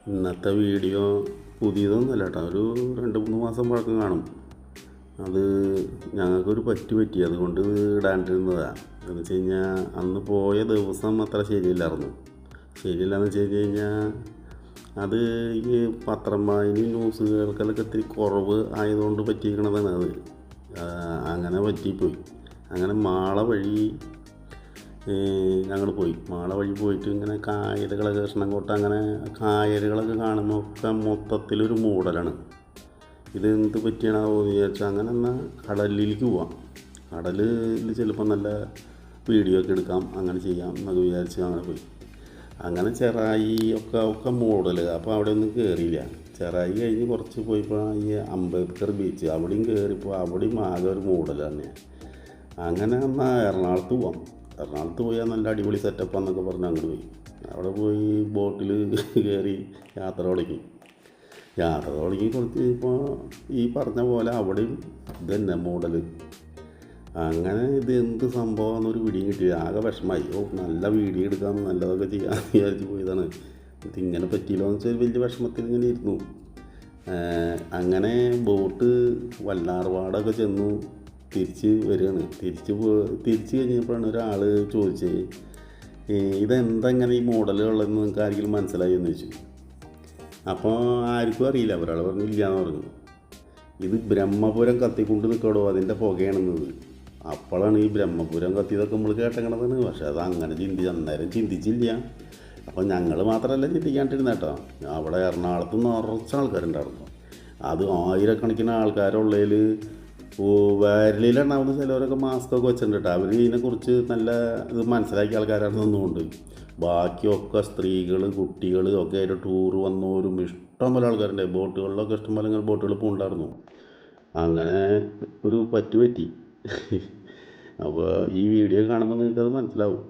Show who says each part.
Speaker 1: ഇന്നത്തെ വീഡിയോ പുതിയതൊന്നുമല്ല കേട്ടോ, ഒരു 2-3 മാസം പഴക്കം കാണും. അത് ഞങ്ങൾക്കൊരു പറ്റി അതുകൊണ്ട് ഇടാണ്ടിരുന്നതാണ്. എന്ന് വെച്ച് കഴിഞ്ഞാൽ അന്ന് പോയ ദിവസം അത്ര ശരിയില്ലായിരുന്നു. ശരിയില്ലാന്ന് വെച്ച് കഴിഞ്ഞാൽ അത് ഈ പത്രം വായനയും ന്യൂസ് കേൾക്കലൊക്കെ ഇത്തിരി കുറവ് ആയതുകൊണ്ട് പറ്റിയിരിക്കണതാണ് അത്. അങ്ങനെ പറ്റിപ്പോയി. അങ്ങനെ മാള വഴി ഞങ്ങൾ പോയി. മാള വഴി പോയിട്ട് ഇങ്ങനെ കായലുകളൊക്കെ കൃഷ്ണൻകോട്ട അങ്ങനെ കായലുകളൊക്കെ കാണുമ്പോൾ ഒക്കെ മൊത്തത്തിലൊരു മൂടലാണ്. ഇതെന്ത് പറ്റിയാണോ വിചാരിച്ചാൽ അങ്ങനെ എന്നാൽ കടലിലേക്ക് പോവാം, കടലിൽ ചിലപ്പോൾ നല്ല വീഡിയോ ഒക്കെ എടുക്കാം, അങ്ങനെ ചെയ്യാം എന്നൊക്കെ വിചാരിച്ച് അങ്ങനെ പോയി. അങ്ങനെ ചെറായി ഒക്കെ മൂടൽ. അപ്പോൾ അവിടെ ഒന്നും കയറിയില്ല. ചെറായി കഴിഞ്ഞ് കുറച്ച് പോയപ്പോൾ ഈ അംബേദ്കർ ബീച്ച് അവിടെയും കയറിപ്പോൾ അവിടെയും ആകെ ഒരു മൂടൽ തന്നെയാണ്. അങ്ങനെ എന്നാൽ എറണാകുളത്ത് പോവാം, എറണാകുളത്ത് പോയാൽ നല്ല അടിപൊളി സെറ്റപ്പാന്നൊക്കെ പറഞ്ഞ് അങ്ങോട്ട് പോയി. അവിടെ പോയി ബോട്ടിൽ കയറി യാത്ര തുടങ്ങി. കുറച്ച് ഇപ്പോൾ ഈ പറഞ്ഞ പോലെ അവിടെയും ഇത് തന്നെ മൂടൽ. അങ്ങനെ ഇത് എന്ത് സംഭവം എന്നൊരു വീഡിയോ കിട്ടി. ആകെ വിഷമമായി. നല്ല വീഡിയോ എടുക്കാം, നല്ലതൊക്കെ ചെയ്യാമെന്ന് വിചാരിച്ച് പോയതാണ്. ഇതിങ്ങനെ പറ്റിയില്ലോ എന്ന് വെച്ചാൽ വലിയ വിഷമത്തിൽ ഇങ്ങനെ ഇരുന്നു. അങ്ങനെ ബോട്ട് വല്ലാർപാടൊക്കെ ചെന്നു തിരിച്ച് വരികയാണ്. തിരിച്ച് കഴിഞ്ഞപ്പോഴാണ് ഒരാൾ ചോദിച്ചത്, ഇതെന്തെങ്ങനെ ഈ മോഡലുള്ളതെന്ന് നിങ്ങൾക്ക് ആരെങ്കിലും മനസ്സിലായി എന്ന് ചോദിച്ചു. അപ്പോൾ ആർക്കും അറിയില്ല. ഒരാൾ പറഞ്ഞു ഇല്ലയെന്ന് പറഞ്ഞു. ഇത് ബ്രഹ്മപുരം കത്തിക്കൊണ്ട് നിൽക്കടോ, അതിൻ്റെ പുകയാണെന്നത്. അപ്പോഴാണ് ഈ ബ്രഹ്മപുരം കത്തിയതൊക്കെ നമ്മൾ കേട്ടങ്ങണതാണ്. പക്ഷെ അത് അങ്ങനെ അന്നേരം ചിന്തിച്ചില്ല. അപ്പോൾ ഞങ്ങൾ മാത്രമല്ല ചിന്തിക്കാണ്ടിരുന്ന കേട്ടോ, അവിടെ എറണാകുളത്ത് നിറച്ച ആൾക്കാരുണ്ടായിരുന്നു. അത് ആയിരക്കണക്കിന് ആൾക്കാരുള്ളതിൽ വയറിലെണ്ണാവുന്ന ചിലവരൊക്കെ മാസ്കൊക്കെ വെച്ചിട്ടുണ്ട് കേട്ടോ. അവർ ഇതിനെക്കുറിച്ച് നല്ല ഇത് മനസ്സിലാക്കിയ ആൾക്കാരാണ് നിന്നുകൊണ്ട്. ബാക്കിയൊക്കെ സ്ത്രീകൾ, കുട്ടികൾ ഒക്കെ ആയിട്ട് ടൂറ് വന്നവരും ഇഷ്ടംപോലെ ആൾക്കാരുണ്ട്. ബോട്ടുകളിലൊക്കെ ഇഷ്ടംപോലെ ഇങ്ങനെ ബോട്ടുകൾ പോകണ്ടായിരുന്നു. അങ്ങനെ ഒരു പറ്റി. അപ്പോൾ ഈ വീഡിയോ കാണുമ്പോൾ നിങ്ങൾക്കത് മനസ്സിലാവും.